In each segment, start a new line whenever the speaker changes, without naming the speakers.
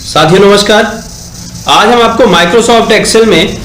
साथियों नमस्कार। आज हम आपको माइक्रोसॉफ्ट एक्सेल में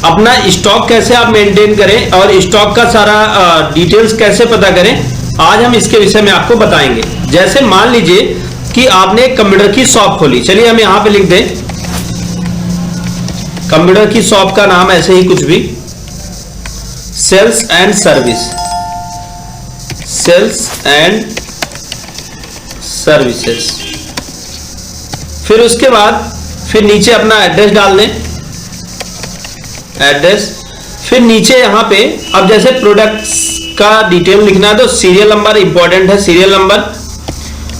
अपना स्टॉक कैसे आप मेंटेन करें और स्टॉक का सारा डिटेल्स कैसे पता करें, आज हम इसके विषय में आपको बताएंगे। जैसे मान लीजिए कि आपने एक कंप्यूटर की शॉप खोली। चलिए हम यहां पे लिख दें कंप्यूटर की शॉप का नाम ऐसे ही कुछ भी, sales and service, sales and services. फिर उसके बाद फिर नीचे अपना एड्रेस डाल दें, एड्रेस। फिर नीचे यहां पे अब जैसे प्रोडक्ट्स का डिटेल लिखना है तो सीरियल नंबर इंपॉर्टेंट है, सीरियल नंबर।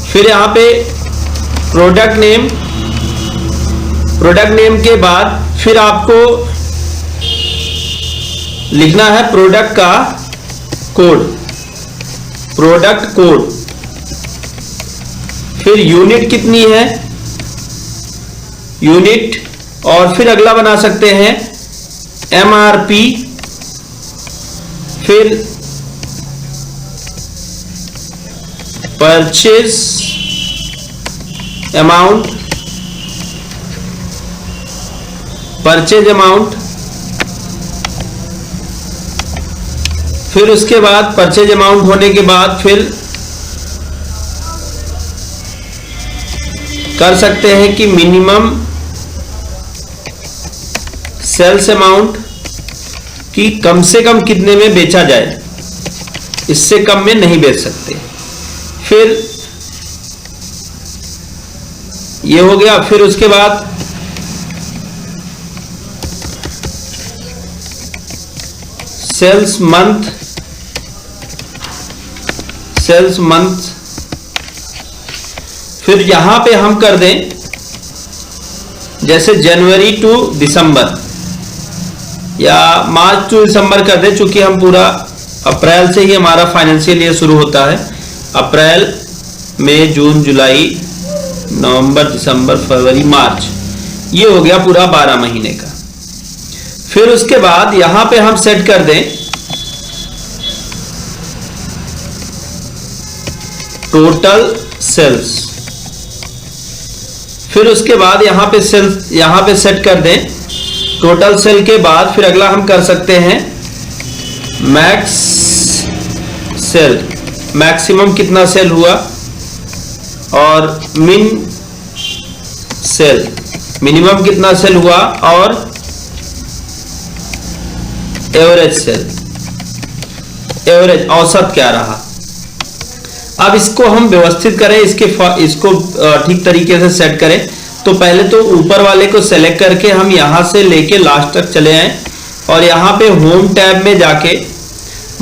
फिर यहां पे प्रोडक्ट नेम, प्रोडक्ट नेम के बाद फिर आपको लिखना है प्रोडक्ट का कोड, प्रोडक्ट कोड। फिर यूनिट कितनी है, यूनिट। और फिर अगला बना सकते हैं एमआरपी। फिर परचेज अमाउंट, परचेज अमाउंट। फिर उसके बाद परचेज अमाउंट होने के बाद फिर कर सकते हैं कि मिनिमम सेल्स अमाउंट, कि कम से कम कितने में बेचा जाए, इससे कम में नहीं बेच सकते। फिर ये हो गया। फिर उसके बाद सेल्स मंथ, सेल्स मंथ। फिर यहां पे हम कर दें जैसे जनवरी टू दिसंबर या मार्च टू दिसंबर कर दें, चूंकि हम पूरा अप्रैल से ही हमारा फाइनेंशियल ईयर शुरू होता है। अप्रैल, मई, जून, जुलाई, नवंबर, दिसंबर, फरवरी, मार्च, ये हो गया पूरा 12 महीने का। फिर उसके बाद यहां पे हम सेट कर दें टोटल सेल्स। फिर उसके बाद यहां पे सेल्स, यहां पे सेट कर दें टोटल सेल के बाद फिर अगला हम कर सकते हैं मैक्स सेल, मैक्सिमम कितना सेल हुआ, और मिन सेल, मिनिमम कितना सेल हुआ, और एवरेज सेल, एवरेज औसत क्या रहा। अब इसको हम व्यवस्थित करें, इसको ठीक तरीके से सेट करें। तो पहले तो ऊपर वाले को सेलेक्ट करके हम यहां से लेके लास्ट तक चले आए और यहां पे होम टैब में जाके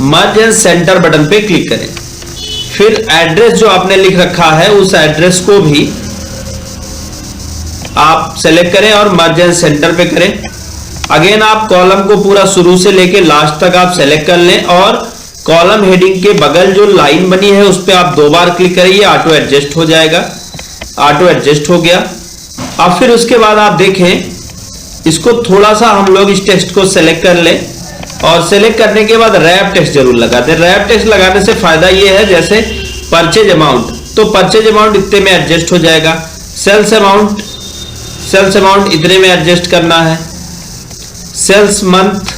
मर्ज एंड सेंटर बटन पे क्लिक करें। फिर एड्रेस जो आपने लिख रखा है उस एड्रेस को भी आप सेलेक्ट करें और मर्ज एंड सेंटर पे करें। अगेन आप कॉलम को पूरा शुरू से लेके लास्ट तक आप सेलेक्ट कर लें और कॉलम हेडिंग के बगल जो लाइन बनी है उस पर आप 2 बार क्लिक करें, ये ऑटो एडजस्ट हो जाएगा। ऑटो एडजस्ट हो गया। अब फिर उसके बाद आप देखें इसको थोड़ा सा हम लोग इस टेक्स्ट को सेलेक्ट कर लें और सेलेक्ट करने के बाद रैप टेक्स्ट जरूर लगा दें। रैप टेक्स्ट लगाने से फायदा ये है, जैसे परचेज अमाउंट, तो परचेज अमाउंट इतने में एडजस्ट हो जाएगा। सेल्स अमाउंट, सेल्स अमाउंट इतने में एडजस्ट करना है। सेल्स मंथ,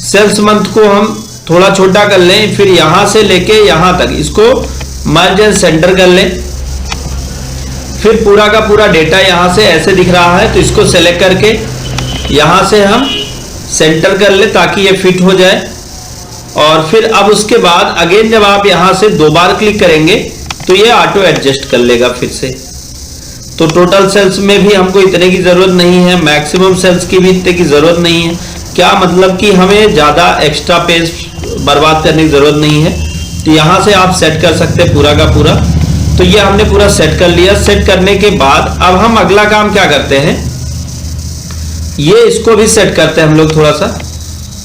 सेल्स मंथ को हम थोड़ा छोटा कर लें, फिर यहां से लेके यहां तक इसको मर्ज एंड सेंटर कर लें। फिर पूरा का पूरा डेटा यहां से ऐसे दिख रहा है तो इसको सेलेक्ट करके यहां से हम सेंटर कर ले ताकि ये फिट हो जाए। और फिर अब उसके बाद अगेन जब आप यहां से 2 बार क्लिक करेंगे तो ये ऑटो एडजस्ट कर लेगा फिर से। तो टोटल सेल्स में भी हमको इतने की जरूरत नहीं है, मैक्सिमम सेल्स की भी इतने की जरूरत नहीं है। क्या मतलब कि हमें ज्यादा एक्स्ट्रा पेज बर्बाद करने की जरूरत नहीं है। तो यहां से आप सेट कर सकते हैं पूरा का पूरा। तो ये हमने पूरा सेट कर लिया। सेट करने के बाद अब हम अगला काम क्या करते हैं, ये इसको भी सेट करते हैं हम लोग थोड़ा सा।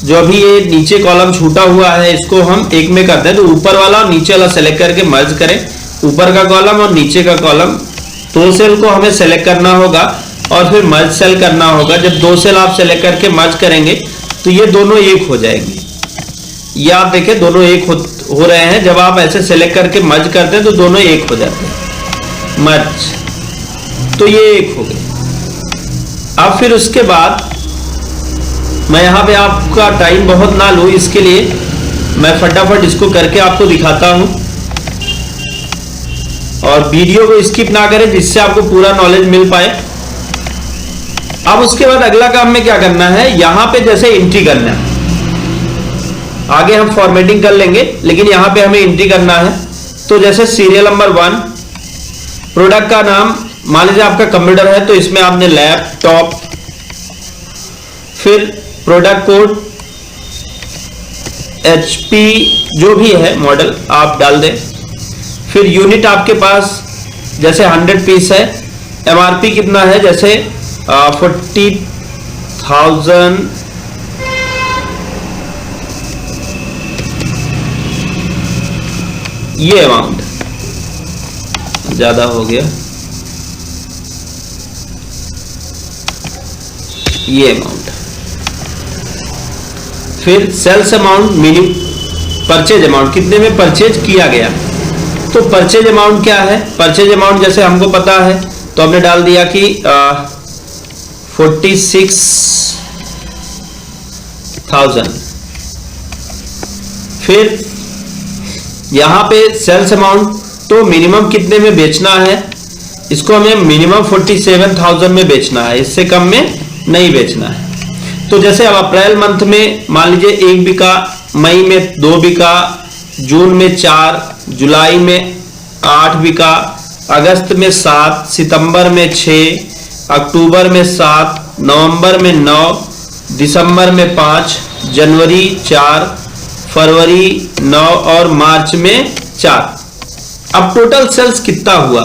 जो अभी ये नीचे कॉलम छूटा हुआ है इसको हम एक में करते हैं। तो ऊपर वाला और नीचे वाला सेलेक्ट करके मर्ज करें। ऊपर का कॉलम और नीचे का कॉलम, 2 सेल को हमें सेलेक्ट करना होगा और फिर मर्ज सेल करना होगा। जब 2 सेल आप सेलेक्ट करके मर्ज करेंगे तो ये दोनों एक हो जाएंगे। ये आप देखें दोनों एक हो रहे हैं। जब आप ऐसे सेलेक्ट करके मर्ज करते हैं तो दोनों एक हो जाते हैं, मर्ज। तो ये एक हो गया। अब फिर उसके बाद मैं यहाँ पे आपका टाइम बहुत ना लूँ, इसके लिए मैं फटाफट इसको करके आपको दिखाता हूँ और वीडियो को स्किप ना करें जिससे आपको पूरा नॉलेज मिल पाए। अब उसके बाद अगला काम में क्या करना है, यहां पे जैसे एंट्री करना है, आगे हम फॉर्मेटिंग कर लेंगे लेकिन यहां पे हमें एंट्री करना है। तो जैसे सीरियल नंबर 1, प्रोडक्ट का नाम मान लीजिए आपका कंप्यूटर है तो इसमें आपने लैपटॉप, फिर प्रोडक्ट कोड HP जो भी है मॉडल आप डाल दें, फिर यूनिट आपके पास जैसे 100 पीस है, MRP कितना है जैसे 40,000, ये अमाउंट ज्यादा हो गया, ये अमाउंट। फिर sales amount, minimum purchase amount, कितने में परचेज किया गया। तो परचेज अमाउंट क्या है, परचेज अमाउंट जैसे हमको पता है तो हमने डाल दिया कि 46,000। फिर यहां पे सेल्स अमाउंट, तो मिनिमम कितने में बेचना है, इसको हमें मिनिमम 47,000 में बेचना है, इससे कम में नहीं बेचना है। तो जैसे अब अप्रैल मंथ में मान लीजिए 1 बिका, मई में 2 बिका, जून में 4, जुलाई में 8 बिका, अगस्त में 7, सितंबर में 6, अक्टूबर में 7, नवंबर में 9, दिसंबर में 5, जनवरी 4, फरवरी 9 और मार्च में 4। अब टोटल सेल्स कितना हुआ,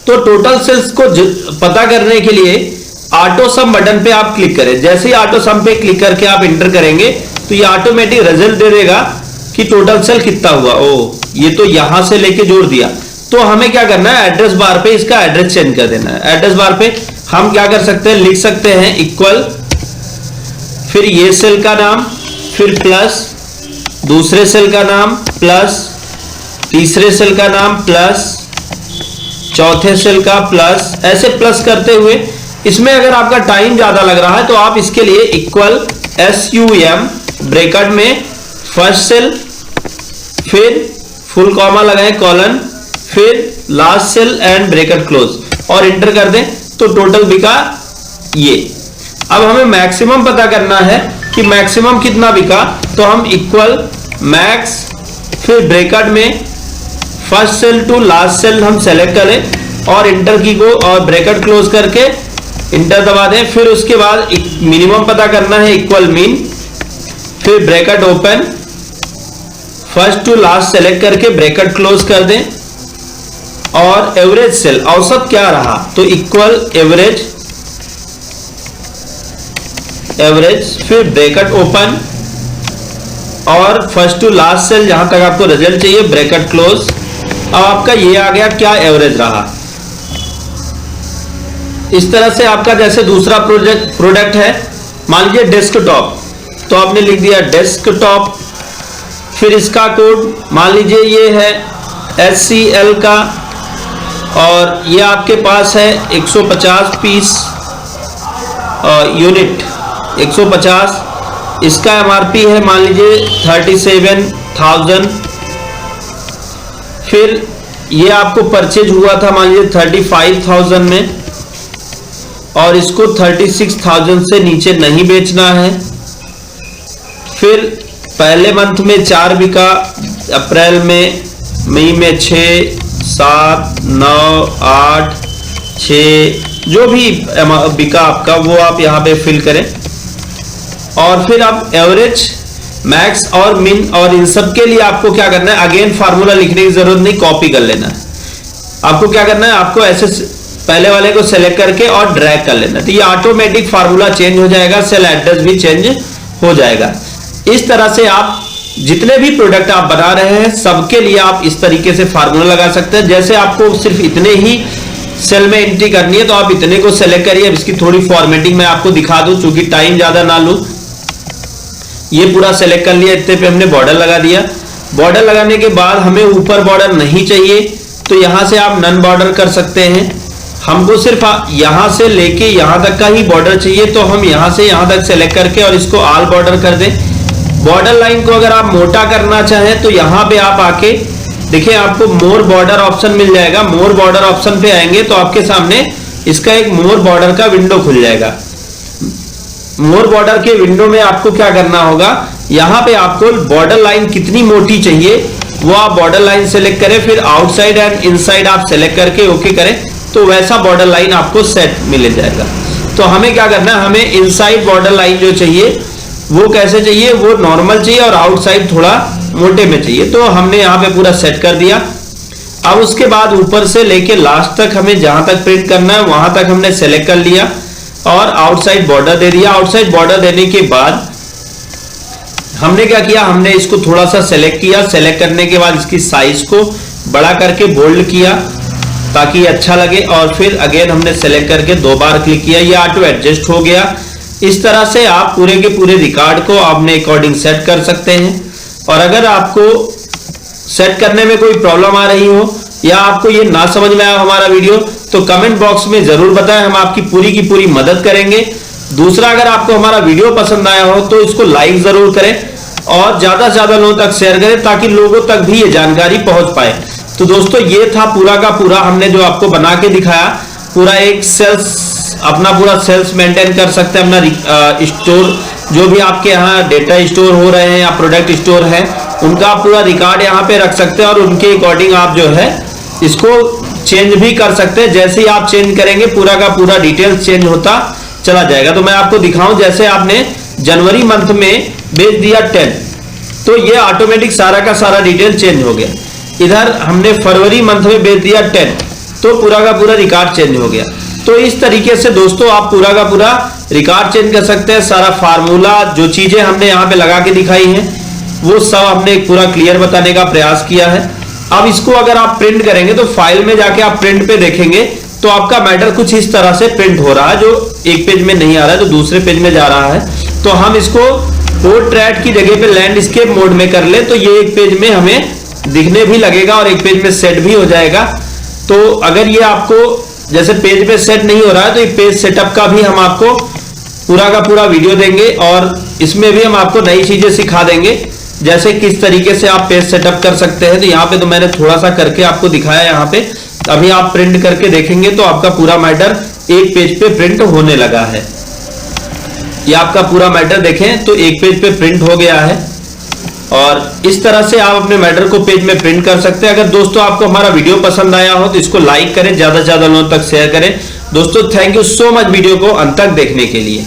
तो टोटल सेल्स को पता करने के लिए ऑटो सम बटन पे आप क्लिक करें। जैसे ही ऑटो सम पे क्लिक करके आप इंटर करेंगे तो ये ऑटोमेटिक रिजल्ट दे देगा कि टोटल सेल कितना हुआ। ओ, ये तो यहां से लेके जोड़ दिया। तो हमें क्या करना है, एड्रेस बार पे इसका एड्रेस चेंज कर देना है। एड्रेस बार पे हम क्या कर सकते हैं, लिख सकते हैं इक्वल, फिर ये सेल का नाम, फिर प्लस दूसरे सेल का नाम, प्लस तीसरे सेल का नाम, प्लस चौथे सेल का प्लस, ऐसे प्लस करते हुए। इसमें अगर आपका टाइम ज्यादा लग रहा है तो आप इसके लिए इक्वल SUM ब्रैकेट में फर्स्ट सेल, फिर फुल कॉमा लगाएं, कॉलन, फिर last cell and bracket close और इंटर कर दें तो टोटल बिका ये। अब हमें मैक्सिमम पता करना है कि मैक्सिमम कितना बिका, तो हम इक्वल मैक्स, फिर ब्रैकेट में first cell to last cell हम सेलेक्ट करें और इंटर की को और ब्रैकेट क्लोज करके इंटर दबा दें। फिर उसके बाद मिनिमम पता करना है, इक्वल मीन, फिर bracket open, first to last select करके ब्रैकेट क्लोज कर दें और एवरेज सेल औसत क्या रहा तो इक्वल एवरेज, फिर ब्रैकेट ओपन और फर्स्ट टू लास्ट सेल जहां तक आपको रिजल्ट चाहिए ब्रैकेट क्लोज। अब आपका ये आ गया क्या एवरेज रहा। इस तरह से आपका जैसे दूसरा प्रोडक्ट है, मान लीजिए डेस्कटॉप, तो आपने लिख दिया डेस्कटॉप, फिर इसका कोड मान लीजिए ये है HCL का और ये आपके पास है 150 पीस यूनिट 150, इसका MRP है मान लीजिए 37,000। फिर ये आपको परचेज हुआ था मान लीजिए 35,000 में और इसको 36,000 से नीचे नहीं बेचना है। फिर पहले मंथ में 4 बिका, अप्रैल में, मई में 6, 7, 9, 8, 6 जो भी बिका आपका वो आप यहाँ पे फिल करें। और फिर आप एवरेज, मैक्स और मिन और इन सब के लिए आपको क्या करना है, अगेन फार्मूला लिखने की जरूरत नहीं, कॉपी कर लेना है। आपको क्या करना है, आपको ऐसे पहले वाले को सेलेक्ट करके और ड्रैग कर लेना है, तो ये ऑटोमेटिक फार्मूला चेंज हो जाएगा, सेल एड्रेस भी चेंज हो जाएगा। इस तरह से आप जितने भी प्रोडक्ट आप बना रहे हैं सबके लिए आप इस तरीके से फार्मूला लगा सकते हैं। जैसे आपको सिर्फ इतने ही सेल में एंट्री करनी है तो आप इतने को सेलेक्ट करिए। अब इसकी थोड़ी फॉर्मेटिंग मैं आपको दिखा दूं चूंकि टाइम ज्यादा ना लूं। ये पूरा सेलेक्ट कर लिया, इतने पे हमने बॉर्डर लगा दिया। बॉर्डर लगाने के बाद हमें ऊपर बॉर्डर नहीं चाहिए तो यहां से आप नन बॉर्डर कर सकते हैं। हमको सिर्फ यहां से लेके यहां तक का ही बॉर्डर चाहिए, तो हम यहां से यहां तक सेलेक्ट करके और इसको ऑल बॉर्डर कर दें। बॉर्डर लाइन को अगर आप मोटा करना चाहें तो यहां पे आप आके देखिए, आपको मोर बॉर्डर ऑप्शन मिल जाएगा। मोर बॉर्डर ऑप्शन पे आएंगे तो आपके सामने इसका एक मोर बॉर्डर का विंडो खुल जाएगा। मोर बॉर्डर के विंडो में आपको क्या करना होगा, यहां पे आपको बॉर्डर लाइन कितनी मोटी चाहिए वो आप बॉर्डर लाइन सेलेक्ट करें, फिर आउटसाइड एंड इनसाइड आप सेलेक्ट करके ओके करें, तो वैसा बॉर्डर लाइन आपको सेट मिल जाएगा। तो हमें क्या करना है, हमें इनसाइड बॉर्डर लाइन जो चाहिए वो कैसे चाहिए, वो नॉर्मल चाहिए और आउटसाइड थोड़ा मोटे में चाहिए। तो हमने यहाँ पे पूरा सेट कर दिया। अब उसके बाद ऊपर से लेके लास्ट तक हमें जहां तक प्रिंट करना है वहां तक हमने सेलेक्ट कर लिया और आउटसाइड बॉर्डर दे दिया। आउटसाइड बॉर्डर देने के बाद हमने क्या किया, हमने इसको थोड़ा सा सेलेक्ट किया। सेलेक्ट करने के बाद इसकी साइज को बड़ा करके बोल्ड किया ताकि अच्छा लगे, और फिर अगेन हमने सेलेक्ट करके 2 बार क्लिक किया, ये ऑटो एडजस्ट हो गया। इस तरह से आप पूरे के पूरे रिकॉर्ड को अपने अकॉर्डिंग सेट कर सकते हैं। और अगर आपको सेट करने में कोई प्रॉब्लम आ रही हो या आपको ये ना समझ में आया हमारा वीडियो, तो कमेंट बॉक्स में जरूर बताएं, हम आपकी पूरी की पूरी मदद करेंगे। दूसरा, अगर आपको हमारा वीडियो पसंद आया हो तो इसको लाइक जरूर करें और ज्यादा से ज्यादा लोगों तक शेयर करें ताकि लोगों तक भी ये जानकारी पहुंच पाए। तो दोस्तों, ये था पूरा का पूरा हमने जो आपको बना के दिखाया। पूरा एक सेल्स, अपना पूरा सेल्स मेंटेन कर सकते हैं, अपना स्टोर जो भी आपके यहाँ डेटा स्टोर हो रहे हैं या प्रोडक्ट स्टोर है उनका आप पूरा रिकॉर्ड यहाँ पे रख सकते हैं और उनके अकॉर्डिंग आप जो है इसको चेंज भी कर सकते हैं। जैसे ही आप चेंज करेंगे पूरा का पूरा डिटेल चेंज होता चला जाएगा। तो मैं आपको दिखाऊं, जैसे आपने जनवरी मंथ में बेच दिया 10, तो ये ऑटोमेटिक सारा का सारा डिटेल चेंज हो गया। इधर हमने फरवरी मंथ में बेच दिया 10, तो पूरा का पूरा रिकॉर्ड चेंज हो गया। तो इस तरीके से दोस्तों आप पूरा का पूरा रिकॉर्ड चेंज कर सकते हैं। सारा फार्मूला जो चीजें हमने यहाँ पे लगा के दिखाई हैं वो सब हमने पूरा क्लियर बताने का प्रयास किया है। अब इसको अगर आप प्रिंट करेंगे तो फाइल में जाके आप प्रिंट पे देखेंगे तो आपका मैटर कुछ इस तरह से प्रिंट हो रहा है, जो एक पेज में नहीं आ रहा है तो दूसरे पेज में जा रहा है। तो हम इसको पोर्ट्रेट की जगह पे लैंडस्केप मोड में कर ले तो ये एक पेज में हमें दिखने भी लगेगा और एक पेज में सेट भी हो जाएगा। तो अगर ये आपको जैसे पेज पे सेट नहीं हो रहा है तो ये पेज सेटअप का भी हम आपको पूरा का पूरा वीडियो देंगे और इसमें भी हम आपको नई चीजें सिखा देंगे, जैसे किस तरीके से आप पेज सेटअप कर सकते हैं। तो यहाँ पे तो मैंने थोड़ा सा करके आपको दिखाया यहाँ पे। अभी आप प्रिंट करके देखेंगे तो आपका पूरा मैटर एक पेज पे प्रिंट होने लगा है। ये आपका पूरा मैटर देखें तो एक पेज पे प्रिंट हो गया है और इस तरह से आप अपने मैटर को पेज में प्रिंट कर सकते हैं। अगर दोस्तों आपको हमारा वीडियो पसंद आया हो तो इसको लाइक करें, ज्यादा से ज्यादा लोगों तक शेयर करें। दोस्तों thank you so much video को अंत तक देखने के लिए।